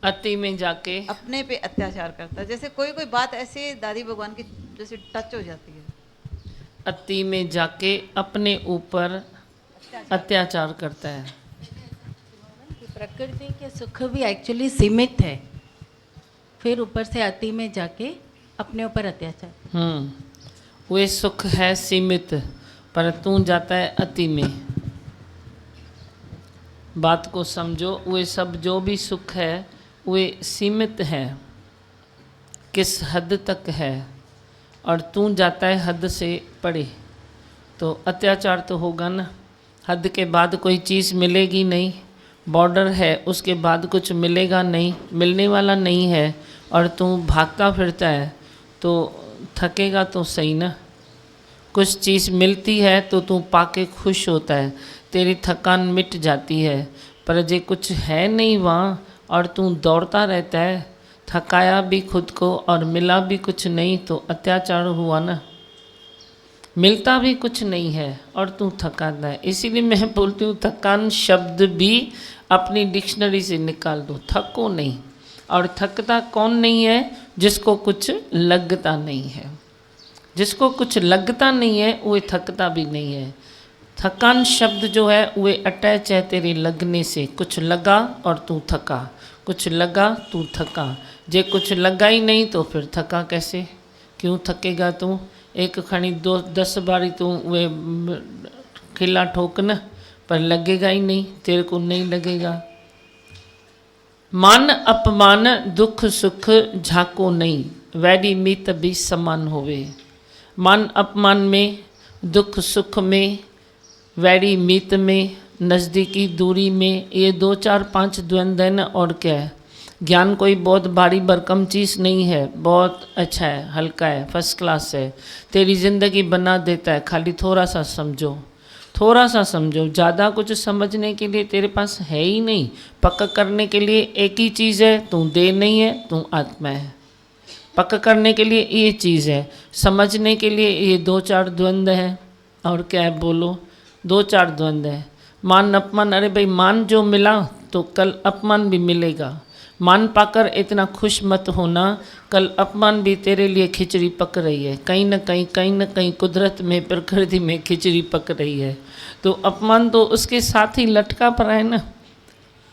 अति में जाके अपने पे अत्याचार करता है। जैसे कोई कोई बात ऐसे दादी भगवान की जैसे टच हो जाती है। अति में जाके अपने ऊपर अत्याचार करता है। कि प्रकृति के सुख भी एक्चुअली सीमित है, फिर ऊपर से अति में जाके अपने ऊपर अत्याचार। वे सुख है सीमित, पर तू जाता है अति में। बात को समझो, वे सब जो भी सुख है वे सीमित है, किस हद तक है, और तू जाता है हद से परे, तो अत्याचार तो होगा ना। हद के बाद कोई चीज़ मिलेगी नहीं, बॉर्डर है उसके बाद कुछ मिलेगा नहीं, मिलने वाला नहीं है, और तू भागता फिरता है तो थकेगा तो सही ना। कुछ चीज़ मिलती है तो तू पाके खुश होता है, तेरी थकान मिट जाती है। पर जे कुछ है नहीं वहाँ और तू दौड़ता रहता है, थकाया भी खुद को और मिला भी कुछ नहीं, तो अत्याचार हुआ ना। मिलता भी कुछ नहीं है और तू थकाता है। इसीलिए मैं बोलती हूँ थकान शब्द भी अपनी डिक्शनरी से निकाल दो, थको नहीं। और थकता कौन नहीं है? जिसको कुछ लगता नहीं है। जिसको कुछ लगता नहीं है वो थकता भी नहीं है। थकान शब्द जो है वो अटैच है तेरे लगने से। कुछ लगा और तू थका, कुछ लगा तू थका। जे कुछ लगा ही नहीं तो फिर थका कैसे? क्यों थकेगा तू? एक खड़ी 10 बारी तू वे खिला ठोकना, पर लगेगा ही नहीं, तेरे को नहीं लगेगा। मान अपमान दुख सुख झाको नहीं, वैरी मीत भी समान होवे। मान अपमान में, दुख सुख में, वैरी मीत में, नज़दीकी दूरी में, ये 2 4 5 द्वंद्व है ना। और क्या है? ज्ञान कोई बहुत भारी भरकम चीज़ नहीं है, बहुत अच्छा है, हल्का है, फर्स्ट क्लास है, तेरी ज़िंदगी बना देता है। खाली थोड़ा सा समझो, थोड़ा सा समझो। ज़्यादा कुछ समझने के लिए तेरे पास है ही नहीं। पक्का करने के लिए एक ही चीज़ है, तू देह नहीं है, तू आत्मा है। पक्का करने के लिए ये चीज़ है, समझने के लिए ये 2 4 द्वंद्व है। और क्या है बोलो? 2 4 द्वंद्व है। मान अपमान, अरे भाई मान जो मिला तो कल अपमान भी मिलेगा। मान पाकर इतना खुश मत होना, कल अपमान भी तेरे लिए खिचड़ी पक रही है। कहीं न कहीं कुदरत में, प्रकृति में खिचड़ी पक रही है। तो अपमान तो उसके साथ ही लटका पड़ा है ना,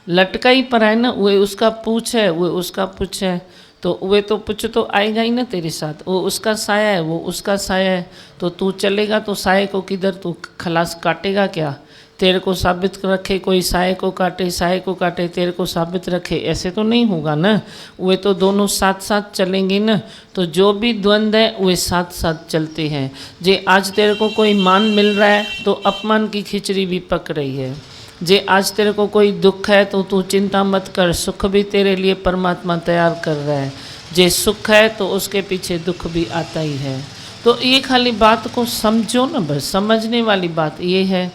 लटका ही पड़ा है ना। वो उसका पूछ है, वो उसका पूछ है, तो वे तो पुछ तो आएगा ही ना तेरे साथ। वो उसका साया है, वो उसका साया है। तो तू चलेगा तो साये को किधर तू खलास काटेगा क्या? तेरे को साबित रखे कोई साये को काटे, साये को काटे तेरे को साबित रखे, ऐसे तो नहीं होगा ना। वे तो दोनों साथ साथ चलेंगे ना। तो जो भी द्वंद्व है वे साथ साथ चलते हैं। जे आज तेरे को कोई मान मिल रहा है तो अपमान की खिचड़ी भी पक रही है। जे आज तेरे को कोई दुख है तो तू चिंता मत कर, सुख भी तेरे लिए परमात्मा तैयार कर रहा है। जे सुख है तो उसके पीछे दुख भी आता ही है। तो ये खाली बात को समझो ना, बस समझने वाली बात ये है।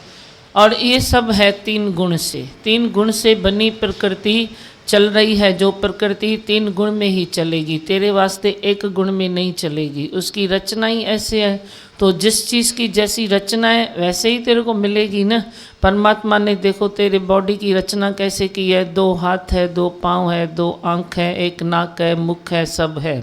और ये सब है 3 गुण से। 3 गुण से बनी प्रकृति चल रही है। जो प्रकृति 3 गुण में ही चलेगी, तेरे वास्ते 1 गुण में नहीं चलेगी। उसकी रचना ही ऐसे है, तो जिस चीज़ की जैसी रचना है वैसे ही तेरे को मिलेगी ना। परमात्मा ने देखो तेरे बॉडी की रचना कैसे की है। 2 हाथ है, 2 पाँव है, 2 आँख है, 1 नाक है, मुख है, सब है।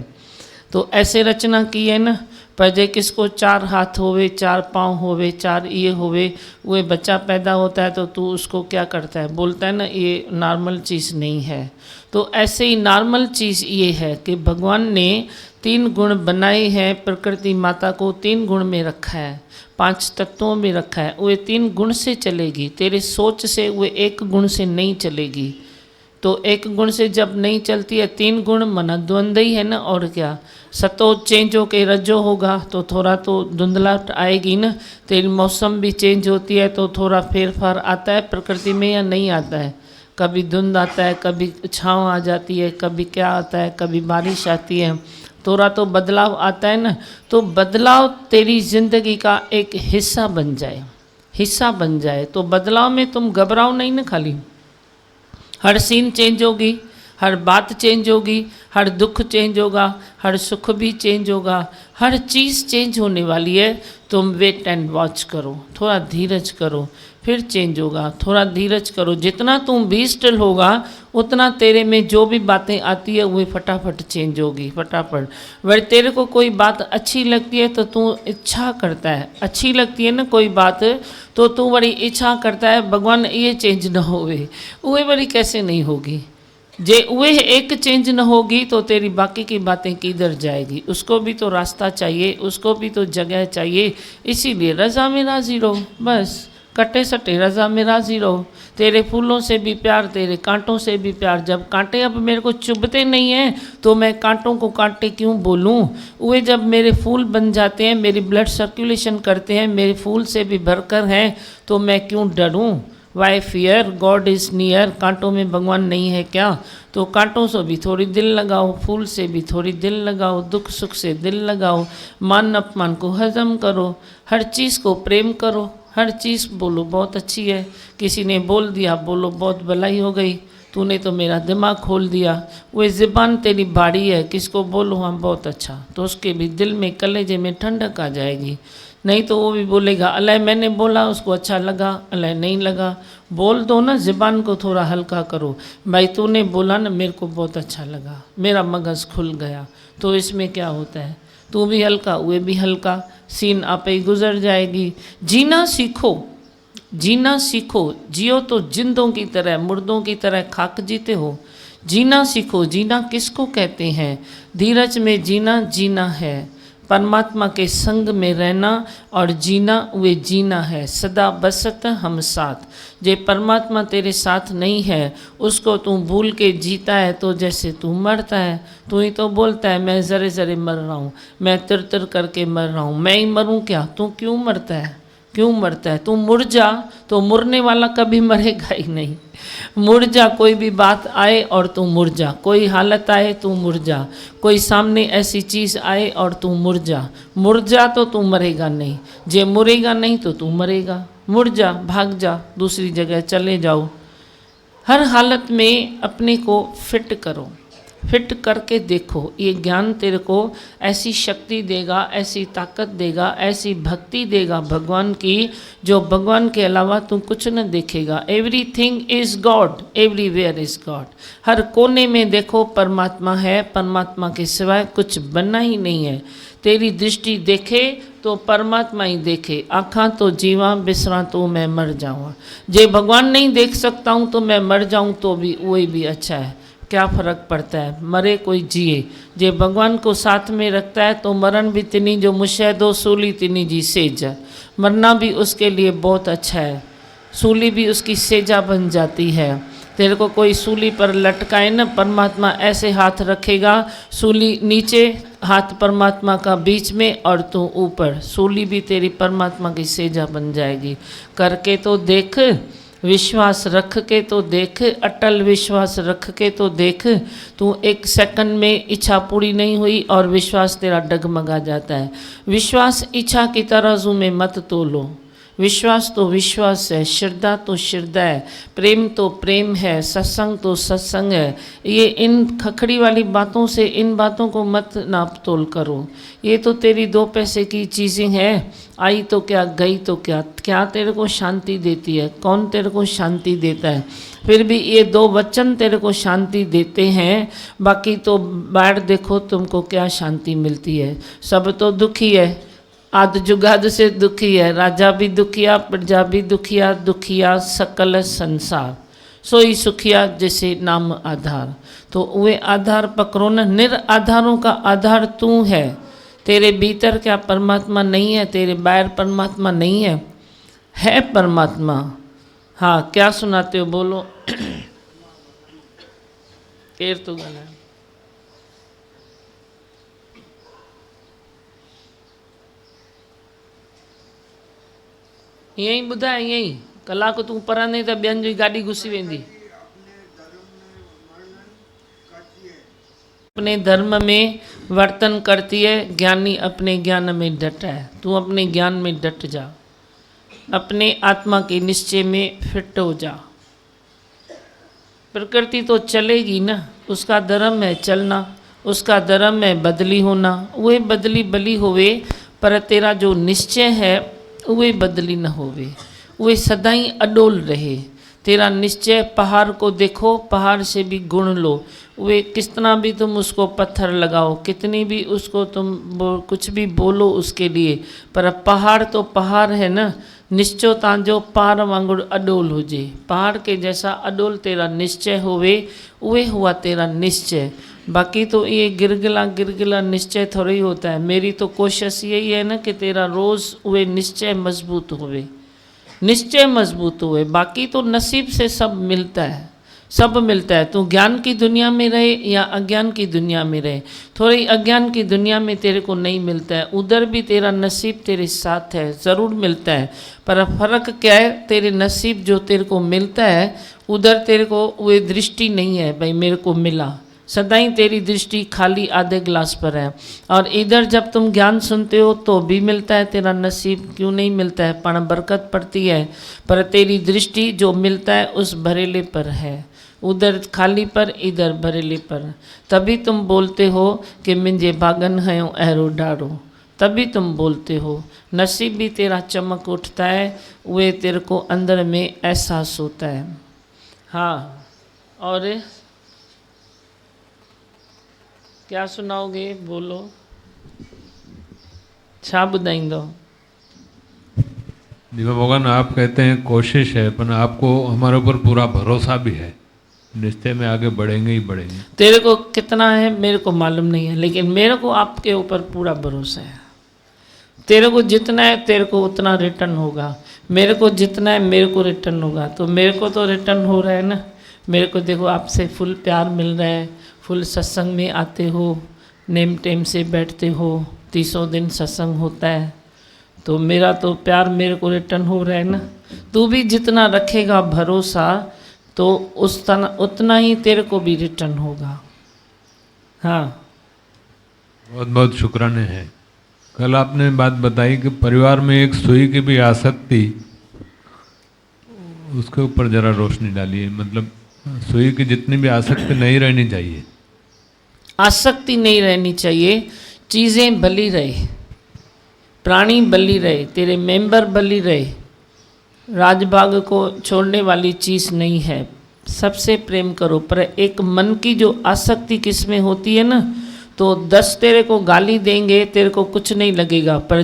तो ऐसे रचना की है ना। पर जे किसको 4 हाथ होवे, 4 पाँव होवे, 4 ये होवे, वो बच्चा पैदा होता है तो तू उसको क्या करता है? बोलता है ना ये नॉर्मल चीज़ नहीं है। तो ऐसे ही नॉर्मल चीज़ ये है कि भगवान ने 3 गुण बनाए हैं। प्रकृति माता को 3 गुण में रखा है, 5 तत्वों में रखा है। वे 3 गुण से चलेगी, तेरे सोच से वे 1 गुण से नहीं चलेगी। तो 1 गुण से जब नहीं चलती है, 3 गुण मना द्वंद्व ही है ना। और क्या? सतो चेंज होके रजो होगा तो थोड़ा तो धुंधलाहट आएगी ना। तेरी मौसम भी चेंज होती है तो थोड़ा फेरफार आता है प्रकृति में या नहीं आता है? कभी धुंध आता है, कभी छाँव आ जाती है, कभी क्या आता है, कभी बारिश आती है, थोड़ा तो बदलाव आता है ना। तो बदलाव तेरी जिंदगी का एक हिस्सा बन जाए, हिस्सा बन जाए। तो बदलाव में तुम घबराओ नहीं ना। खाली हर सीन चेंज होगी, हर बात चेंज होगी, हर दुख चेंज होगा, हर सुख भी चेंज होगा, हर चीज़ चेंज होने वाली है। तुम वेट एंड वॉच करो, थोड़ा धीरज करो, फिर चेंज होगा। थोड़ा धीरज करो, जितना तुम बी स्टिल होगा उतना तेरे में जो भी बातें आती है वो फटाफट चेंज होगी, फटाफट। वह तेरे को कोई बात अच्छी लगती है तो तू इच्छा करता है, अच्छी लगती है ना कोई बात तो तू बड़ी इच्छा करता है भगवान ये चेंज ना होवे, वो बड़ी कैसे नहीं होगी। जे वे एक चेंज न होगी तो तेरी बाकी की बातें किधर जाएगी। उसको भी तो रास्ता चाहिए, उसको भी तो जगह चाहिए। इसीलिए रज़ा में राजी रहो, बस कटे सटे रज़ा में राजी रहो। तेरे फूलों से भी प्यार, तेरे कांटों से भी प्यार। जब कांटे अब मेरे को चुभते नहीं हैं तो मैं कांटों को कांटे क्यों बोलूं। वे जब मेरे फूल बन जाते हैं, मेरी ब्लड सर्कुलेशन करते हैं, मेरे फूल से भी भरकर हैं, तो मैं क्यों डरूं। Why fear, God is near. कांटों में भगवान नहीं है क्या। तो कांटों से भी थोड़ी दिल लगाओ, फूल से भी थोड़ी दिल लगाओ, दुख सुख से दिल लगाओ। मान अपमान को हजम करो, हर चीज़ को प्रेम करो, हर चीज़ बोलो बहुत अच्छी है। किसी ने बोल दिया बोलो बहुत भलाई हो गई, तूने तो मेरा दिमाग खोल दिया। वो ज़बान तेरी बाड़ी है, किसको बोलो हाँ बहुत अच्छा, तो उसके भी दिल में कलेजे में ठंडक आ जाएगी। नहीं तो वो भी बोलेगा अल्लाह मैंने बोला उसको अच्छा लगा, अल्लाह नहीं लगा। बोल दो ना, ज़बान को थोड़ा हल्का करो। भाई तूने बोला ना मेरे को बहुत अच्छा लगा, मेरा मगज़ खुल गया, तो इसमें क्या होता है। तू भी हल्का, वे भी हल्का, सीन आपे ही गुजर जाएगी। जीना सीखो, जीना सीखो। जियो तो जिंदों की तरह, मुर्दों की तरह खाक जीते हो। जीना सीखो। जीना किसको कहते हैं। धीरज में जीना, जीना है परमात्मा के संग में रहना, और जीना वे जीना है सदा बसत हम साथ। जे परमात्मा तेरे साथ नहीं है उसको तू भूल के जीता है तो जैसे तू मरता है। तू ही तो बोलता है मैं ज़रे ज़रे मर रहा हूँ, मैं तिर तिर करके मर रहा हूँ, मैं ही मरूँ क्या। तू क्यों मरता है, क्यों मरता है। तू मुड़ जा, तो मुड़ने वाला कभी मरेगा ही नहीं। मुड़ जा, कोई भी बात आए और तू मुड़ जा, कोई हालत आए तू मुड़ जा, कोई सामने ऐसी चीज़ आए और तू मुड़ जा। मुड़ जा तो तू मरेगा नहीं, जे मुड़ेगा नहीं तो तू मरेगा। मुड़ जा, भाग जा, दूसरी जगह चले जाओ। हर हालत में अपने को फिट करो, फिट करके देखो। ये ज्ञान तेरे को ऐसी शक्ति देगा, ऐसी ताकत देगा, ऐसी भक्ति देगा भगवान की, जो भगवान के अलावा तू कुछ न देखेगा। Everything is God, everywhere is God. हर कोने में देखो परमात्मा है, परमात्मा के सिवाय कुछ बनना ही नहीं है। तेरी दृष्टि देखे तो परमात्मा ही देखे। आँखां तो जीवा बिसरा तो मैं मर जाऊँ। जे भगवान नहीं देख सकता हूँ तो मैं मर जाऊँ तो भी वही भी अच्छा है, क्या फ़र्क पड़ता है। मरे कोई जिए, जे भगवान को साथ में रखता है तो मरण भी तिनी जो मुशैदो सूली तिनी जी सेजा। मरना भी उसके लिए बहुत अच्छा है, सूली भी उसकी सेजा बन जाती है। तेरे को कोई सूली पर लटकाए ना, परमात्मा ऐसे हाथ रखेगा, सूली नीचे, हाथ परमात्मा का बीच में और तू ऊपर, सूली भी तेरी परमात्मा की सेजा बन जाएगी। करके तो देख, विश्वास रख के तो देख, अटल विश्वास रख के तो देख। तू एक सेकंड में इच्छा पूरी नहीं हुई और विश्वास तेरा डगमगा जाता है। विश्वास इच्छा की तराजू में मत तोलो। विश्वास तो विश्वास है, श्रद्धा तो श्रद्धा है, प्रेम तो प्रेम है, सत्संग तो सत्संग है। ये इन खखड़ी वाली बातों से इन बातों को मत नाप तोल करो। ये तो तेरी दो पैसे की चीज़ें हैं, आई तो क्या गई तो क्या। क्या तेरे को शांति देती है, कौन तेरे को शांति देता है। फिर भी ये दो वचन तेरे को शांति देते हैं, बाकी तो बाहर देखो तुमको क्या शांति मिलती है। सब तो दुखी है, आद जुगाद से दुखी है। राजा भी दुखिया, प्रजा भी दुखिया, दुखिया सकल संसार, सोई सुखिया जैसे नाम आधार। तो वे आधार पकड़ो न, निर आधारों का आधार तू है। तेरे भीतर क्या परमात्मा नहीं है, तेरे बाहर परमात्मा नहीं है परमात्मा। हाँ क्या सुनाते हो बोलो। केर तो गाना है। यही ॿुधाए, यही कलाक तूं परां नहीं तो ॿियनि जी गाॾी घुसी वेंदी। अपने धर्म में वर्तन करती है, ज्ञानी अपने ज्ञान में डटा है। तू अपने ज्ञान में डट जा, अपने आत्मा के निश्चय में फिट हो जा। प्रकृति तो चलेगी ना, उसका धर्म है चलना, उसका धर्म है बदली होना। वह बदली बली होवे पर तेरा जो निश्चय है वे बदली न होवे। वे सदाई अडोल रहे। तेरा निश्चय, पहाड़ को देखो, पहाड़ से भी गुण लो। वे कितना भी तुम उसको पत्थर लगाओ, कितनी भी उसको तुम कुछ भी बोलो उसके लिए, पर पहाड़ तो पहाड़ है न। निश्चय तांजो पार वांगुर अडोल हुजे, पहाड़ के जैसा अडोल तेरा निश्चय होवे, वे हुआ तेरा निश्चय। बाकी तो ये गिरगिला निश्चय थोड़ा ही होता है। मेरी तो कोशिश यही है ना कि तेरा रोज़ वे निश्चय मजबूत होवे, निश्चय मजबूत हुए। बाकी तो नसीब से सब मिलता है, सब मिलता है। तू ज्ञान की दुनिया में रहे या अज्ञान की दुनिया में रहे, थोड़ी अज्ञान की दुनिया में तेरे को नहीं मिलता है, उधर भी तेरा नसीब तेरे साथ है, ज़रूर मिलता है। पर फ़र्क क्या है, तेरे नसीब जो तेरे को मिलता है उधर तेरे को वो दृष्टि नहीं है भाई मेरे को मिला, सदाई तेरी दृष्टि खाली आधे ग्लास पर है। और इधर जब तुम ज्ञान सुनते हो तो भी मिलता है तेरा नसीब, क्यों नहीं मिलता है, पण बरकत पड़ती है, पर तेरी दृष्टि जो मिलता है उस भरेले पर है, उधर खाली पर इधर भरेले पर। तभी तुम बोलते हो कि मुंहिंजे भागन हयो अहिड़ो डारो, तभी तुम बोलते हो। नसीब भी तेरा चमक उठता है, वे तेरे को अंदर में एहसास होता है। हाँ, और क्या सुनाओगे, बोलो, छा बुधाइंदो? दीवा भगवान, आप कहते हैं कोशिश है, पर आपको हमारे ऊपर पूरा भरोसा भी है, निश्चय में आगे बढ़ेंगे ही बढ़ेंगे। तेरे को कितना है मेरे को मालूम नहीं है, लेकिन मेरे को आपके ऊपर पूरा भरोसा है। तेरे को जितना है तेरे को उतना रिटर्न होगा, मेरे को जितना है मेरे को रिटर्न होगा। तो मेरे को तो रिटर्न हो रहा है ना, मेरे को देखो आपसे फुल प्यार मिल रहा है, फुल सत्संग में आते हो, नेम टेम से बैठते हो, 300 दिन सत्संग होता है, तो मेरा तो प्यार मेरे को रिटर्न हो रहा है ना। तू भी जितना रखेगा भरोसा तो उतना ही तेरे को भी रिटर्न होगा। हाँ, बहुत बहुत शुक्राने हैं। कल आपने बात बताई कि परिवार में एक सुई की भी आसक्ति, उसके ऊपर जरा रोशनी डालिए। मतलब सुई की जितनी भी आसक्ति नहीं रहनी चाहिए, आसक्ति नहीं रहनी चाहिए। चीज़ें बली रहे, प्राणी बली रहे, तेरे मेंबर बली रहे, राजभाग को छोड़ने वाली चीज़ नहीं है। सबसे प्रेम करो, पर एक मन की जो आसक्ति किस में होती है ना, तो 10 तेरे को गाली देंगे तेरे को कुछ नहीं लगेगा, पर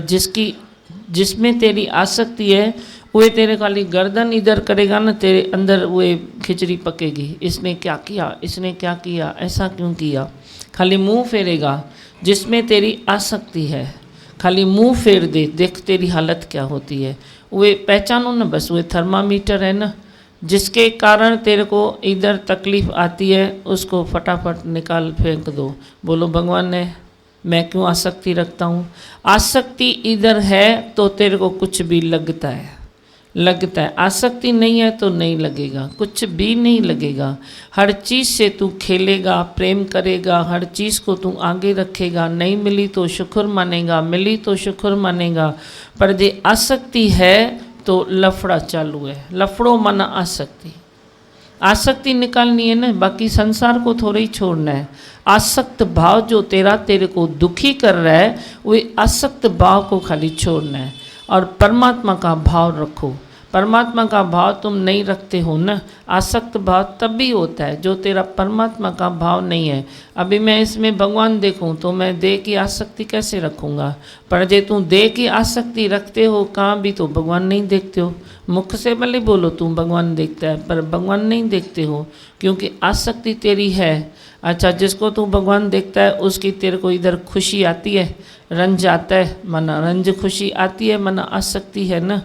जिसमें तेरी आसक्ति है वो तेरे खाली गर्दन इधर करेगा ना, तेरे अंदर वो खिचड़ी पकेगी, इसने क्या किया, इसने क्या किया, ऐसा क्यों किया, खाली मुंह फेरेगा। जिसमें तेरी आसक्ति है खाली मुंह फेर दे, देख तेरी हालत क्या होती है। वे पहचानो ना, बस वे थर्मामीटर है ना, जिसके कारण तेरे को इधर तकलीफ़ आती है उसको फटाफट निकाल फेंक दो। बोलो भगवान ने मैं क्यों आसक्ति रखता हूँ। आसक्ति इधर है तो तेरे को कुछ भी लगता है, आसक्ति नहीं है तो नहीं लगेगा, कुछ भी नहीं लगेगा। हर चीज़ से तू खेलेगा, प्रेम करेगा, हर चीज़ को तू आगे रखेगा। नहीं मिली तो शुक्र मानेगा, मिली तो शुक्र मानेगा। पर जे आसक्ति है तो लफड़ा चालू है। लफड़ो माना आसक्ति, आसक्ति निकालनी है ना, बाकी संसार को थोड़ा ही छोड़ना है। आसक्त भाव जो तेरे को दुखी कर रहा है, वो आसक्त भाव को खाली छोड़ना है और परमात्मा का भाव रखो। परमात्मा का भाव तुम नहीं रखते हो ना, आसक्त भाव तब भी होता है जो तेरा परमात्मा का भाव नहीं है। अभी मैं इसमें भगवान देखूं तो मैं देह की आसक्ति कैसे रखूंगा, पर जे तू देह की आसक्ति रखते हो कहाँ भी तो भगवान नहीं देखते हो। मुख से भले बोलो तू भगवान देखता है, पर भगवान नहीं देखते हो क्योंकि आसक्ति तेरी है। अच्छा, जिसको तू भगवान देखता है उसकी तेरे को इधर खुशी आती है, रंज आता है, माना रंज खुशी आती है, माना आसक्ति है ना।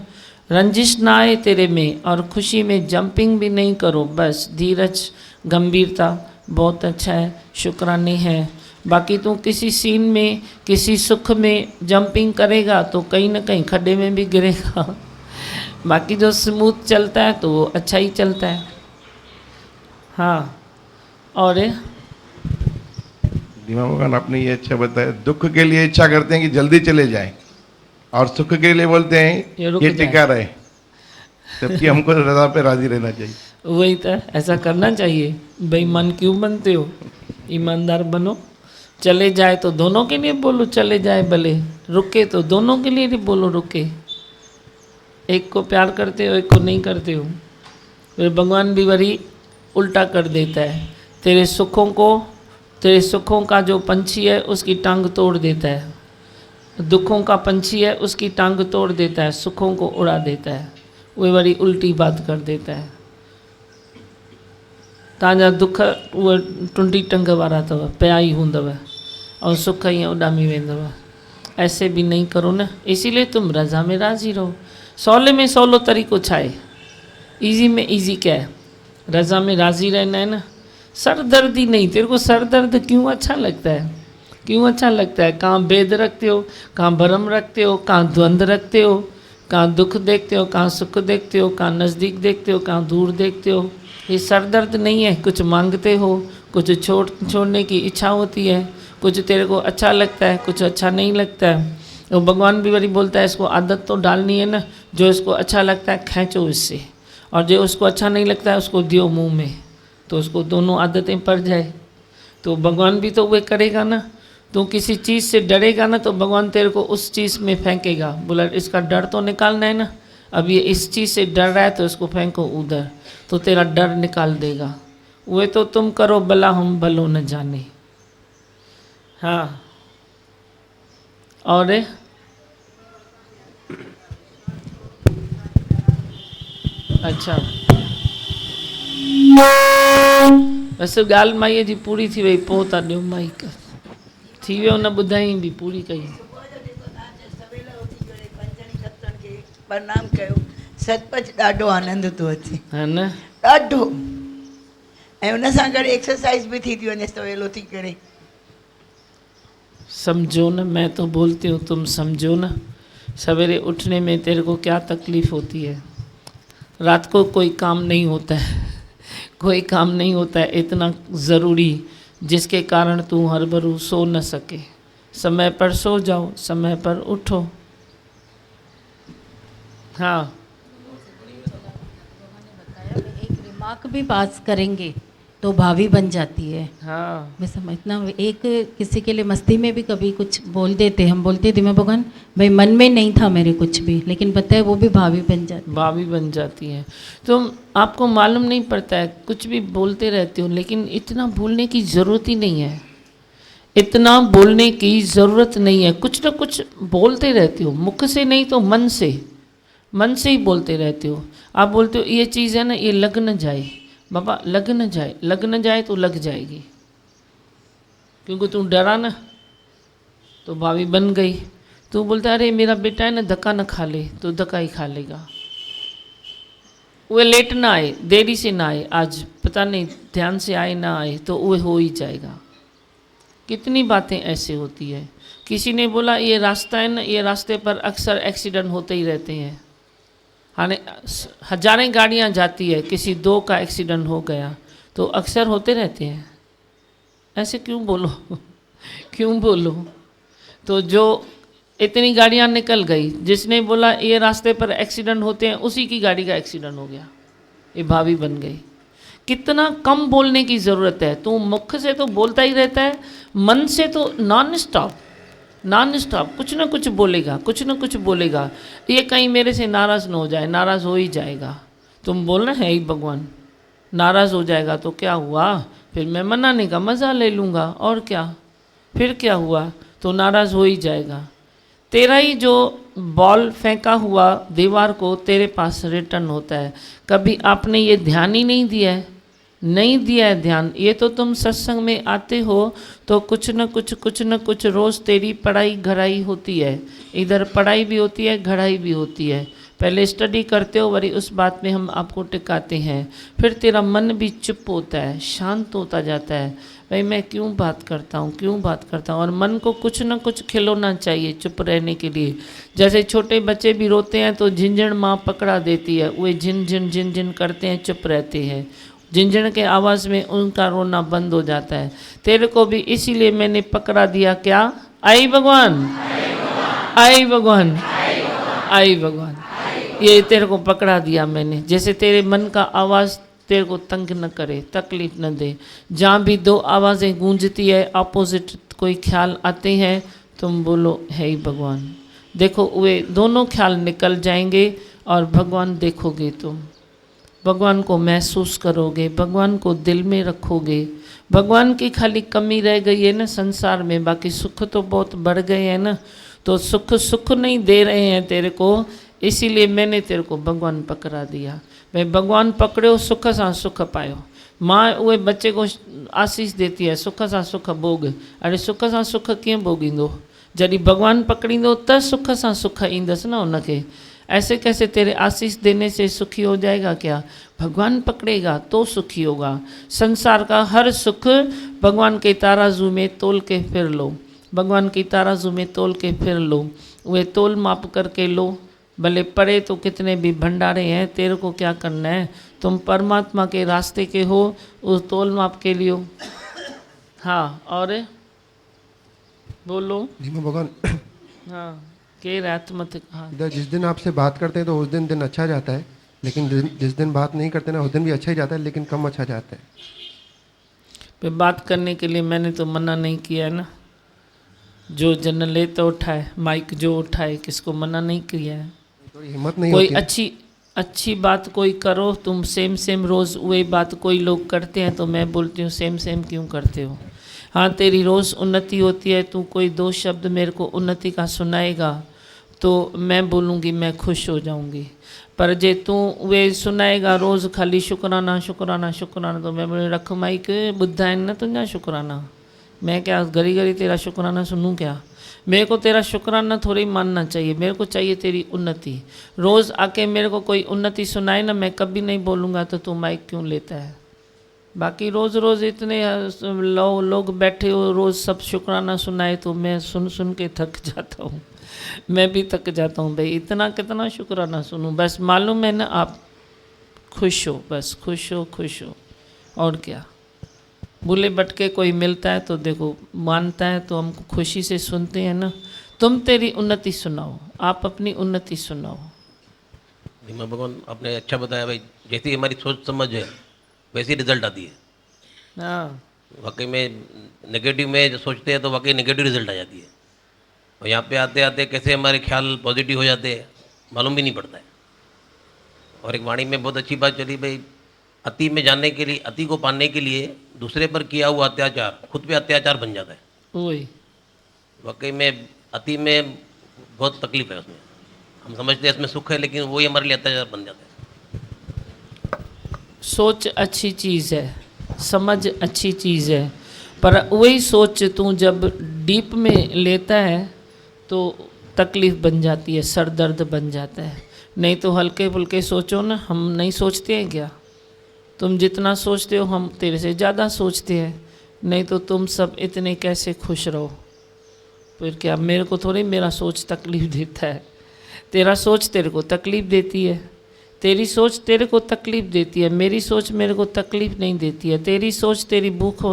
रंजिश ना आए तेरे में और खुशी में जंपिंग भी नहीं करो, बस धीरज गंभीरता बहुत अच्छा है, शुक्राने हैं। बाकी तू किसी सीन में किसी सुख में जंपिंग करेगा तो कहीं ना कहीं खड्डे में भी गिरेगा। बाकी जो स्मूथ चलता है तो वो अच्छा ही चलता है। हाँ, और दीवा भगवान आपने ये अच्छा बताया, दुख के लिए इच्छा करते हैं कि जल्दी चले जाएं और सुख के लिए बोलते हैं ये टिका रहे, जबकि हमको रजा पे राजी रहना चाहिए। वही तो, ऐसा करना चाहिए। बेईमान क्यों बनते हो, ईमानदार बनो। चले जाए तो दोनों के लिए बोलो चले जाए, भले रुके तो दोनों के लिए भी बोलो रुके। एक को प्यार करते हो एक को नहीं करते हो। फिर भगवान भी वही उल्टा कर देता है, तेरे सुखों का जो पंछी है उसकी टांग तोड़ देता है, दुखों का पंछी है उसकी टांग तोड़ देता है, सुखों को उड़ा देता है, वो बड़ी उल्टी बात कर देता है। तव्हांजा दुख उहे टुंडी टंग वारा अथव, पिया ई हूंदव और सुख ईअं उॾामी वेंदव। ऐसे भी नहीं करो ना, इसीलिए तुम रज़ा में राज़ी रहो। सवले में सवलो तरीक़ो छा है, ईजी में ईजी क्या है, रज़ा में राज़ी रहना है ना। सर दर्दी नहीं, तेरे को सर दर्द क्यों अच्छा लगता है, क्यों अच्छा लगता है? कहाँ भेद रखते हो, कहाँ भरम रखते हो, कहाँ द्वंद्व रखते हो, कहाँ दुख देखते हो, कहाँ सुख देखते हो, कहाँ नज़दीक देखते हो, कहाँ दूर देखते हो। ये सर दर्द नहीं है, कुछ मांगते हो, कुछ छोड़ने की इच्छा होती है, कुछ तेरे को अच्छा लगता है, कुछ अच्छा नहीं लगता है। तो भगवान भी वही बोलता है इसको आदत तो डालनी है ना, जो इसको अच्छा लगता है खींचो इससे, और जो उसको अच्छा नहीं लगता है उसको दियो मुंह में, तो उसको दोनों आदतें पड़ जाए। तो भगवान भी तो वह करेगा ना। तू किसी चीज़ से डरेगा ना तो भगवान तेरे को उस चीज़ में फेंकेगा, बोला इसका डर तो निकालना है ना, अब ये इस चीज़ से डर रहा है तो इसको फेंको उधर, तो तेरा डर निकाल देगा। वे तो तुम करो भला हम भलो न जाने। हाँ, और अच्छा, वैसे ॻाल्हि माईअ जी पूरी थी वई, पोइ था ॾियो माइक, थी वियो न ॿुधाई बि पूरी कई। प्रणाम कयो, सचपच ॾाढो आनंद थो अचे, है न, ॾाढो। ऐं उन सां गॾु एक्सरसाइज भी थी थी वञे सवेलो थी करे। समझो ना, मैं तो बोलती हूँ तुम समझो ना। सवेरे उठने में तेरे को क्या तकलीफ़ होती है, रात को कोई काम नहीं होता है, कोई काम नहीं होता है इतना ज़रूरी जिसके कारण तू हर बरू सो न सके। समय पर सो जाओ, समय पर उठो। हाँ, एक रिमार्क भी पास करेंगे तो भावी बन जाती है। हाँ, मैं समझना, एक किसी के लिए मस्ती में भी कभी कुछ बोल देते, हम बोलते थे मैं भगवान भाई मन में नहीं था मेरे कुछ भी, लेकिन पता है वो भी भावी बन जाती, भाभी बन जाती है। तो आपको मालूम नहीं पड़ता है, कुछ भी बोलते रहते हो, लेकिन इतना बोलने की ज़रूरत ही नहीं है, इतना बोलने की ज़रूरत नहीं है। कुछ ना कुछ बोलते रहते हो, मुख से नहीं तो मन से ही बोलते रहते हो। आप बोलते हो ये चीज़ है ना, ये लग न जाए, बाबा लग न जाए तो लग जाएगी, क्योंकि तू डरा ना तो भाभी बन गई। तू बोलता अरे मेरा बेटा है ना धक्का न खा ले, तो धक्का ही खा लेगा। वो लेट ना आए, देरी से ना आए, आज पता नहीं ध्यान से आए ना आए, तो वो हो ही जाएगा। कितनी बातें ऐसे होती है। किसी ने बोला ये रास्ता है ना, ये रास्ते पर अक्सर एक्सीडेंट होते ही रहते हैं। हाँ, हजारें गाड़ियाँ जाती है, किसी दो का एक्सीडेंट हो गया तो अक्सर होते रहते हैं। ऐसे क्यों बोलो क्यों बोलो? तो जो इतनी गाड़ियाँ निकल गई, जिसने बोला ये रास्ते पर एक्सीडेंट होते हैं उसी की गाड़ी का एक्सीडेंट हो गया, ये भाभी बन गई। कितना कम बोलने की ज़रूरत है। तू मुख से तो बोलता ही रहता है, मन से तो नॉन स्टॉप कुछ ना कुछ बोलेगा, कुछ ना कुछ बोलेगा। ये कहीं मेरे से नाराज़ न हो जाए, नाराज़ हो ही जाएगा। तुम बोलना है ही भगवान, नाराज़ हो जाएगा तो क्या हुआ, फिर मैं मनाने का मज़ा ले लूँगा, और क्या, फिर क्या हुआ, तो नाराज़ हो ही जाएगा। तेरा ही जो बॉल फेंका हुआ दीवार को तेरे पास रिटर्न होता है। कभी आपने ये ध्यान ही नहीं दिया है ध्यान। ये तो तुम सत्संग में आते हो तो कुछ न कुछ रोज़ तेरी पढ़ाई घड़ाई होती है। इधर पढ़ाई भी होती है, घड़ाई भी होती है। पहले स्टडी करते हो, वरी उस बात में हम आपको टिकाते हैं, फिर तेरा मन भी चुप होता है, शांत होता जाता है। भाई मैं क्यों बात करता हूँ, और मन को कुछ न कुछ खिलौना चाहिए चुप रहने के लिए। जैसे छोटे बच्चे भी रोते हैं तो झिंझण माँ पकड़ा देती है, वे झिन करते हैं, चुप रहते हैं। झिंझण के आवाज़ में उनका रोना बंद हो जाता है। तेरे को भी इसीलिए मैंने पकड़ा दिया, क्या आई भगवान, ये तेरे को पकड़ा दिया मैंने। जैसे तेरे मन का आवाज़ तेरे को तंग न करे, तकलीफ न दे। जहाँ भी दो आवाज़ें गूंजती है, अपोजिट कोई ख्याल आते हैं, तुम बोलो है ही भगवान। देखो वे दोनों ख्याल निकल जाएंगे और भगवान देखोगे तुम, भगवान को महसूस करोगे, भगवान को दिल में रखोगे। भगवान की खाली कमी रह गई है ना संसार में, बाकी सुख तो बहुत बढ़ गए हैं ना। तो सुख नहीं दे रहे हैं तेरे को, इसीलिए मैंने तेरे को भगवान पकड़ा दिया। भाई भगवान पकड़ो, सुख सां सुख पायो। माँ उहे बच्चे को आशीष देती है, सुख सां सुख भोग। अरे सुख सां सुख कीअं भोगींदो? जॾहिं भगवान पकड़ींदो त सुख सां सुख ईंदसि ना उनखे। ऐसे कैसे तेरे आशीष देने से सुखी हो जाएगा क्या? भगवान पकड़ेगा तो सुखी होगा। संसार का हर सुख भगवान के तराजू में तोल के फिर लो, भगवान की तराजू में तोल के फिर लो। वे तोल माप करके लो, भले पड़े तो कितने भी भंडारे हैं, तेरे को क्या करना है? तुम परमात्मा के रास्ते के हो, उस तोल माप के लियो। हाँ और बोलो। धीमा भगवान। हाँ के रात मत। हाँ इधर जिस दिन आपसे बात करते हैं तो उस दिन अच्छा जाता है, लेकिन जिस दिन बात नहीं करते ना उस दिन भी अच्छा ही जाता है, लेकिन कम अच्छा जाता है। पे बात करने के लिए मैंने तो मना नहीं किया है ना। जो जन ले तो उठाए, माइक जो उठाए, किसको मना नहीं किया है। थोड़ी हिम्मत नहीं कोई होती है। अच्छी बात कोई करो, तुम सेम रोज़ वही बात कोई लोग करते हैं तो मैं बोलती हूँ सेम क्यों करते हो। हाँ तेरी रोज़ उन्नति होती है, तू कोई 2 शब्द मेरे को उन्नति का सुनाएगा तो मैं बोलूँगी, मैं खुश हो जाऊँगी। पर जे तू वे सुनाएगा रोज़ खाली शुक्राना शुक्राना शुक्राना, तो मैं बोले रख माइक ॿुधाइनि न तुंहिंजा शुक्राना। मैं क्या घड़ी तेरा शुक्राना सुनूँ क्या? मेरे को तेरा शुक्राना थोड़ी मानना चाहिए, मेरे को चाहिए तेरी उन्नति। रोज़ आके मेरे को कोई उन्नति सुनाए ना, मैं कभी नहीं बोलूँगा तो तू माइक क्यों लेता है। बाकी रोज़ इतने लोग बैठे हो, रोज़ सब शुक्राना सुनाए तो मैं सुन के थक जाता हूँ। मैं भी थक जाता हूँ भाई, इतना कितना शुक्राना सुनूँ। बस मालूम है ना आप खुश हो, बस खुश हो और क्या। भूले भटके कोई मिलता है तो देखो मानता है तो हम खुशी से सुनते हैं ना। तुम तेरी उन्नति सुनाओ, आप अपनी उन्नति सुनाओ। धीमा भगवान आपने अच्छा बताया भाई, जैसी हमारी सोच समझ है वैसी रिजल्ट आती है। हाँ वाकई में नेगेटिव में जो सोचते हैं तो वाकई नेगेटिव रिजल्ट आ जाती है, और यहाँ पे आते आते कैसे हमारे ख्याल पॉजिटिव हो जाते हैं मालूम भी नहीं पड़ता है। और एक वाणी में बहुत अच्छी बात चली भाई, अति में जाने के लिए, अति को पाने के लिए दूसरे पर किया हुआ अत्याचार खुद पे अत्याचार बन जाता है। वही वाकई में अति में बहुत तकलीफ है उसमें। हम समझते हैं इसमें सुख है, लेकिन वही हमारे लिए अत्याचार बन जाता है। सोच अच्छी चीज़ है, समझ अच्छी चीज़ है, पर वही सोच तू जब डीप में लेता है तो तकलीफ़ बन जाती है, सर दर्द बन जाता है। नहीं तो हल्के फुल्के सोचो ना, हम नहीं सोचते हैं क्या? तुम जितना सोचते हो हम तेरे से ज़्यादा सोचते हैं। नहीं तो तुम सब इतने कैसे खुश रहो? फिर क्या मेरे को थोड़ी मेरा सोच तकलीफ़ देता है, तेरा सोच तेरे को तकलीफ़ देती है, तेरी सोच तेरे को तकलीफ़ देती है, मेरी सोच मेरे को तकलीफ़ नहीं देती है। तेरी सोच तेरी भूख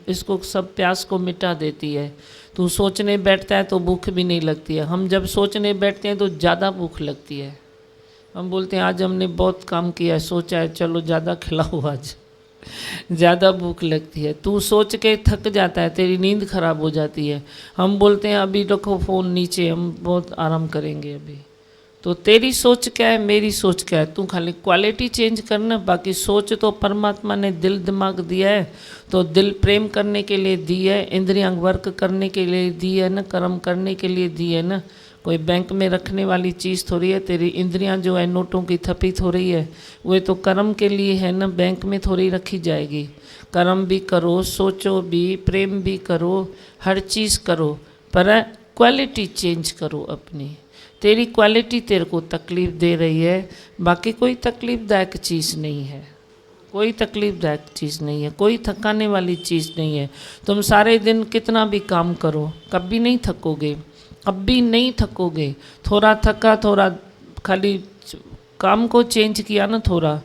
इसको सब प्यास को मिटा देती है। तू सोचने बैठता है तो भूख भी नहीं लगती है, हम जब सोचने बैठते हैं तो ज़्यादा भूख लगती है। हम बोलते हैं आज हमने बहुत काम किया है, सोचा है चलो ज़्यादा खिलाओ, आज ज़्यादा भूख लगती है। तू सोच के थक जाता है, तेरी नींद खराब हो जाती है। हम बोलते हैं अभी रखो फ़ोन नीचे, हम बहुत आराम करेंगे अभी। तो तेरी सोच क्या है, मेरी सोच क्या है? तू खाली क्वालिटी चेंज करना, बाकी सोच तो परमात्मा ने दिल दिमाग दिया है, तो दिल प्रेम करने के लिए दी है, इंद्रियां वर्क करने के लिए दी है ना, कर्म करने के लिए दी है ना। कोई बैंक में रखने वाली चीज़ थोड़ी है। तेरी इंद्रियां जो है नोटों की थपित हो रही है, वो तो कर्म के लिए है ना, बैंक में थोड़ी रखी जाएगी। कर्म भी करो, सोचो भी, प्रेम भी करो, हर चीज़ करो, पर क्वालिटी चेंज करो अपनी। तेरी क्वालिटी तेरे को तकलीफ़ दे रही है, बाकी कोई तकलीफ़दायक चीज़ नहीं है, कोई तकलीफ़दायक चीज़ नहीं है, कोई थकाने वाली चीज़ नहीं है। तुम सारे दिन कितना भी काम करो कभी नहीं थकोगे, कभी नहीं थकोगे। थोड़ा थका, थोड़ा खाली काम को चेंज किया ना, थोड़ा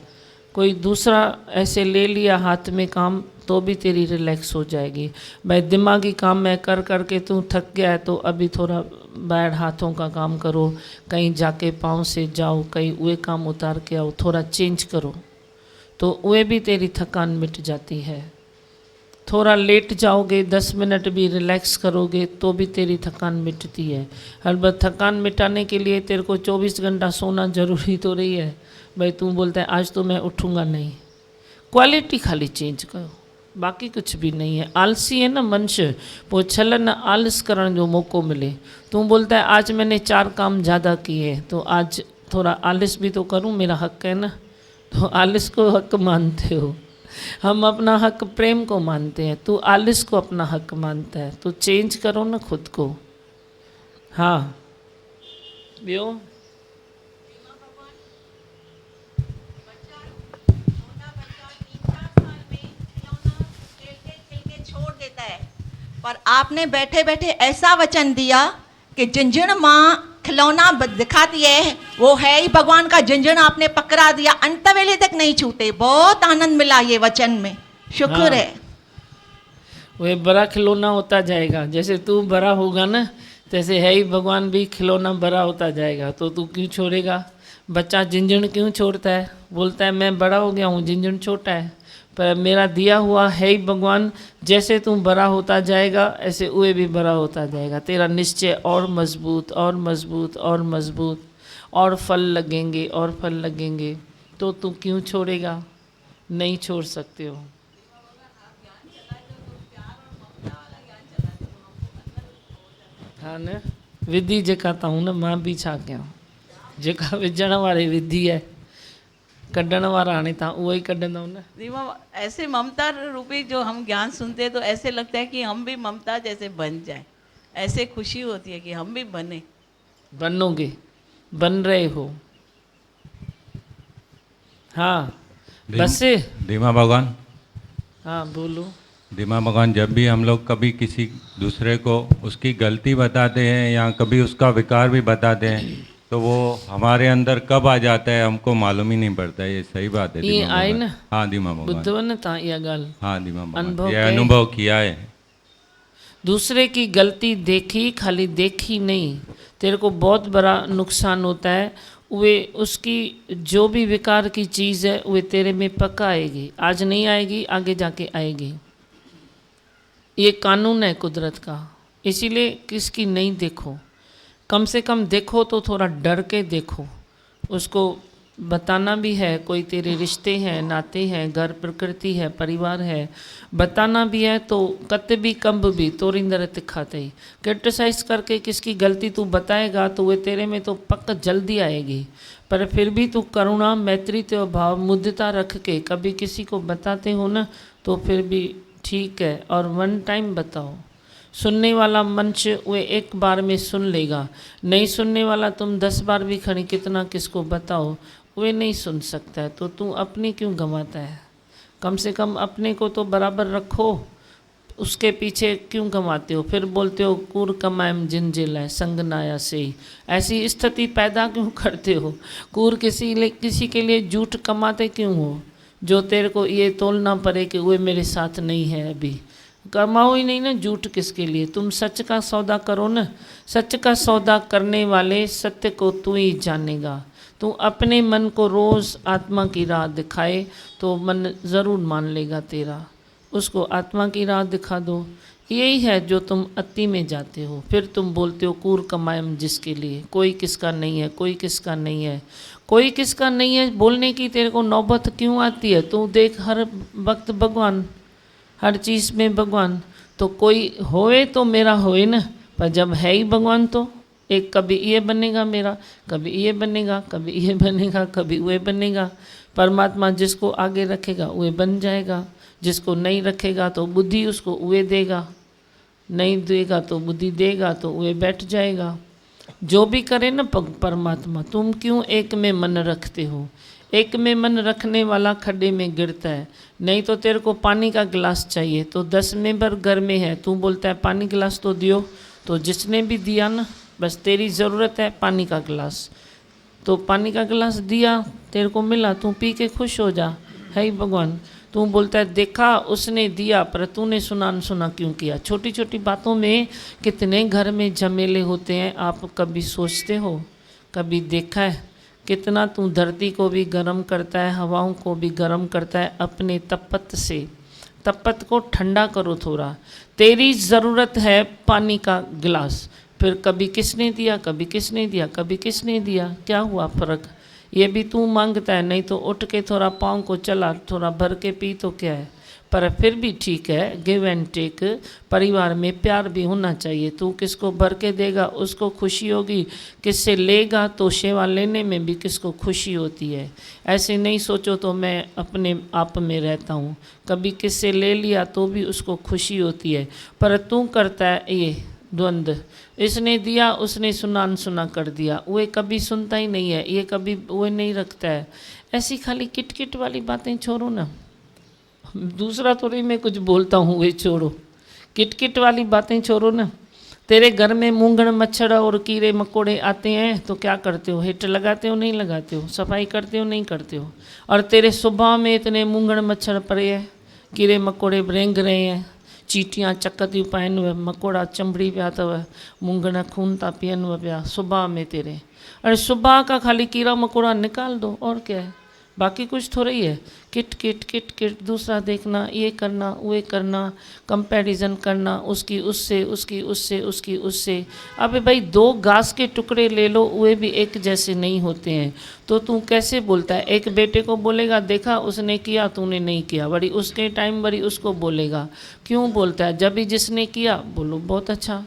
कोई दूसरा ऐसे ले लिया हाथ में काम, तो भी तेरी रिलैक्स हो जाएगी। भाई दिमागी काम में कर करके तू थक गया है तो अभी थोड़ा बैठ हाथों का काम करो, कहीं जाके पाँव से जाओ, कहीं वे काम उतार के आओ, थोड़ा चेंज करो तो वे भी तेरी थकान मिट जाती है। थोड़ा लेट जाओगे, 10 मिनट भी रिलैक्स करोगे तो भी तेरी थकान मिटती है। अलबत्त थकान मिटाने के लिए तेरे को 24 घंटा सोना जरूरी तो रही है। भाई तू बोलता है आज तो मैं उठूँगा नहीं, क्वालिटी खाली चेंज करो, बाकी कुछ भी नहीं है। आलसी है ना मनुष्य, वो छलन आलस करण जो मौको मिले। तू बोलता है आज मैंने 4 काम ज़्यादा किए तो आज थोड़ा आलस भी तो करूं, मेरा हक है ना। तो आलस को हक मानते हो, हम अपना हक प्रेम को मानते हैं, तू आलस को अपना हक मानता है। तो चेंज करो ना खुद को। हाँ बियो छोड़ देता है, पर आपने बैठे बैठे ऐसा वचन दिया कि झुंझुन माँ खिलौना दिखाती है, वो है ही भगवान का झुंझुन आपने पकड़ा दिया, अंत वेले तक नहीं छूते। बहुत आनंद मिला ये वचन में, शुक्र हाँ। है। वह बड़ा खिलौना होता जाएगा, जैसे तू बड़ा होगा ना तैसे है ही भगवान भी खिलौना बड़ा होता जाएगा। तो तू क्यों छोड़ेगा? बच्चा झुंझुन क्यों छोड़ता है? बोलता है मैं बड़ा हो गया हूँ, झुंझुन छोटा है। पर मेरा दिया हुआ है ही भगवान, जैसे तू बड़ा होता जाएगा ऐसे वह भी बड़ा होता जाएगा। तेरा निश्चय और मजबूत और मजबूत और मजबूत, और फल लगेंगे और फल लगेंगे। तो तू क्यों छोड़ेगा? नहीं छोड़ सकते हो। हाँ न, विधि जेका ताऊं न मां भी छा कयां, जेका विझण वारी विधि है, कढण वारा हाणे तव्हां उहो ई कढंदव न। दीवा ऐसे ममता रूपी जो हम ज्ञान सुनते हैं तो ऐसे लगता है कि हम भी ममता जैसे बन जाए, ऐसे खुशी होती है कि हम भी बने। बनोगे, बन रहे हो। हाँ बस। धीमा भगवान, हाँ बोलो। धीमा भगवान, जब भी हम लोग कभी किसी दूसरे को उसकी गलती बताते हैं या कभी उसका विकार भी बताते हैं तो वो हमारे अंदर कब आ जाता है हमको मालूम ही नहीं पड़ता है। ये सही बात है ये धीमा आए भगवान। न, हाँ धीमा भगवान, बुद्धव न तव्हां इहा ॻाल्हि हाँ धीमा भगवान, अनुभव ये कई। अनुभव किया है। दूसरे की गलती देखी, खाली देखी नहीं, तेरे को बहुत बड़ा नुकसान होता है। वे उसकी जो भी विकार की चीज़ है वे तेरे में पक्का आएगी, आज नहीं आएगी आगे जाके आएगी। ये कानून है कुदरत का। इसीलिए किसकी नहीं देखो, कम से कम देखो तो थोड़ा डर के देखो। उसको बताना भी है, कोई तेरे रिश्ते हैं, नाते हैं, घर प्रकृति है, परिवार है, बताना भी है तो कत भी कंब भी तोरिंदर तिखाते ही। क्रिटिसाइज करके किसकी गलती तू बताएगा तो वे तेरे में तो पक्का जल्दी आएगी। पर फिर भी तू करुणा, मैत्री तो भाव, मुद्दता रख के कभी किसी को बताते हो ना तो फिर भी ठीक है। और 1 टाइम बताओ। सुनने वाला मनुष्य वे 1 बार में सुन लेगा, नहीं सुनने वाला तुम 10 बार भी खड़ी कितना किसको बताओ वे नहीं सुन सकता है। तो तू अपनी क्यों गंवाता है? कम से कम अपने को तो बराबर रखो, उसके पीछे क्यों गंवाते हो? फिर बोलते हो कूर कमाएम जिन जिलाए संग नाया से ही। ऐसी स्थिति पैदा क्यों करते हो? कूर किसी के लिए झूठ कमाते क्यों हो जो तेरे को ये तोलना पड़े कि वे मेरे साथ नहीं है? अभी कमाओ ही नहीं ना झूठ किसके लिए? तुम सच का सौदा करो ना। सच का सौदा करने वाले सत्य को तू ही जानेगा। तू अपने मन को रोज़ आत्मा की राह दिखाए तो मन ज़रूर मान लेगा तेरा। उसको आत्मा की राह दिखा दो। यही है जो तुम अति में जाते हो। फिर तुम बोलते हो कूर कमायम जिसके लिए, कोई किसका नहीं है, कोई किसका नहीं है, कोई किसका नहीं है बोलने की तेरे को नौबत क्यों आती है? तू देख हर वक्त भगवान, हर चीज़ में भगवान। तो कोई होए तो मेरा होए ना, पर जब है ही भगवान तो एक कभी ये बनेगा मेरा, कभी ये बनेगा, कभी ये बनेगा, कभी वह बनेगा। परमात्मा जिसको आगे रखेगा वह बन जाएगा, जिसको नहीं रखेगा तो बुद्धि उसको वह देगा, नहीं देगा तो बुद्धि देगा तो वह बैठ जाएगा। जो भी करे ना परमात्मा, तुम क्यों एक में मन रखते हो? एक में मन रखने वाला खड्डे में गिरता है। नहीं तो तेरे को पानी का गिलास चाहिए तो 10 मेंबर घर में है, तू बोलता है पानी गिलास तो दियो। तो जिसने भी दिया ना, बस तेरी ज़रूरत है पानी का गिलास, तो पानी का गिलास दिया, तेरे को मिला, तू पी के खुश हो जा, है ही भगवान। तू बोलता है देखा उसने दिया पर तूने सुना अनसुना क्यों किया? छोटी छोटी बातों में कितने घर में झमेले होते हैं, आप कभी सोचते हो? कभी देखा है? कितना तू धरती को भी गर्म करता है, हवाओं को भी गर्म करता है अपने तपत से। तपत को ठंडा करो थोड़ा। तेरी ज़रूरत है पानी का गिलास, फिर कभी किसने दिया, कभी किसने दिया, कभी किसने दिया, क्या हुआ फ़र्क? ये भी तू मांगता है, नहीं तो उठ के थोड़ा पाँव को चला, थोड़ा भर के पी तो क्या है। पर फिर भी ठीक है, गिव एंड टेक, परिवार में प्यार भी होना चाहिए। तू किसको भर के देगा उसको खुशी होगी, किससे लेगा तो सेवा लेने में भी किसको खुशी होती है। ऐसे नहीं सोचो तो मैं अपने आप में रहता हूँ, कभी किससे ले लिया तो भी उसको खुशी होती है। पर तू करता है ये द्वंद्व, इसने दिया उसने सुना अनसुना कर दिया, वो कभी सुनता ही नहीं है, ये कभी वो नहीं रखता है। ऐसी खाली किट किट वाली बातें छोड़ो ना, दूसरा तो नहीं मैं कुछ बोलता हूँ, वे छोड़ो, किट किट वाली बातें छोड़ो ना। तेरे घर में मूंगण मच्छर और कीड़े मकोड़े आते हैं तो क्या करते हो? हीटर लगाते हो नहीं लगाते हो? सफाई करते हो नहीं करते हो? और तेरे स्वभाव में इतने मूंगण मच्छर पड़े हैं, कीड़े मकोड़े रेंग रहे हैं, चीटियाँ चकतियूं पाइन हुए, मकोड़ा चंबड़ी पिया अथव, मूंगण खून था पियन हुआ पिया स्वभाव में तेरे। अरे स्वभाव का खाली कीड़ा मकोड़ा निकाल दो, और क्या है, बाकी कुछ थोड़ा ही है। किट किट किट किट, दूसरा देखना, ये करना वो करना, कंपैरिजन करना, उसकी उससे उसकी उससे उसकी उससे। अबे भाई 2 घास के टुकड़े ले लो, वे भी एक जैसे नहीं होते हैं। तो तू कैसे बोलता है? एक बेटे को बोलेगा देखा उसने किया तूने नहीं किया, बड़ी उसके टाइम बड़ी उसको बोलेगा। क्यों बोलता है? जब भी जिसने किया बोलो बहुत अच्छा,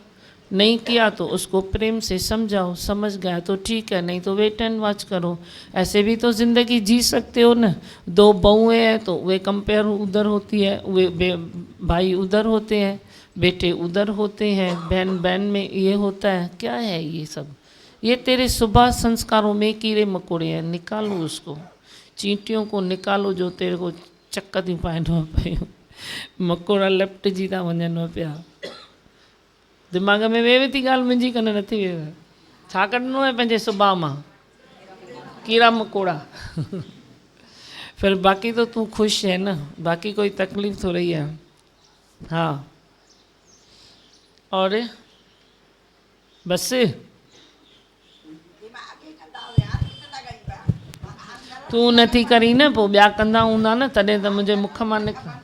नहीं किया तो उसको प्रेम से समझाओ, समझ गया तो ठीक है, नहीं तो वेट एंड वॉच करो। ऐसे भी तो ज़िंदगी जी सकते हो ना। 2 बहुएँ हैं तो वे कंपेयर उधर होती है, वे भाई उधर होते हैं, बेटे उधर होते हैं, बहन बहन में ये होता है। क्या है ये सब? ये तेरे सुबह संस्कारों में कीड़े मकोड़े हैं, निकालो उसको, चींटियों को निकालो जो तेरे को चक्कर थी पाइनो पियो, मकोड़ा लपट जी था वञनि पिया। दिमाग में वेवे थी ॻाल्हि मुंहिंजी, कन नथी वेवे। छा कढिणो आहे पंहिंजे सुभाउ मां? कीड़ा मकोड़ा। फिर बाकी तो तू खुश है ना, बाकी कोई तकलीफ़ थोड़ी है। हाँ, और बस तू नथी करी न, पोइ ॿिया कंदा हूंदा न, तॾहिं त मुंहिंजे मुख मां निकिता।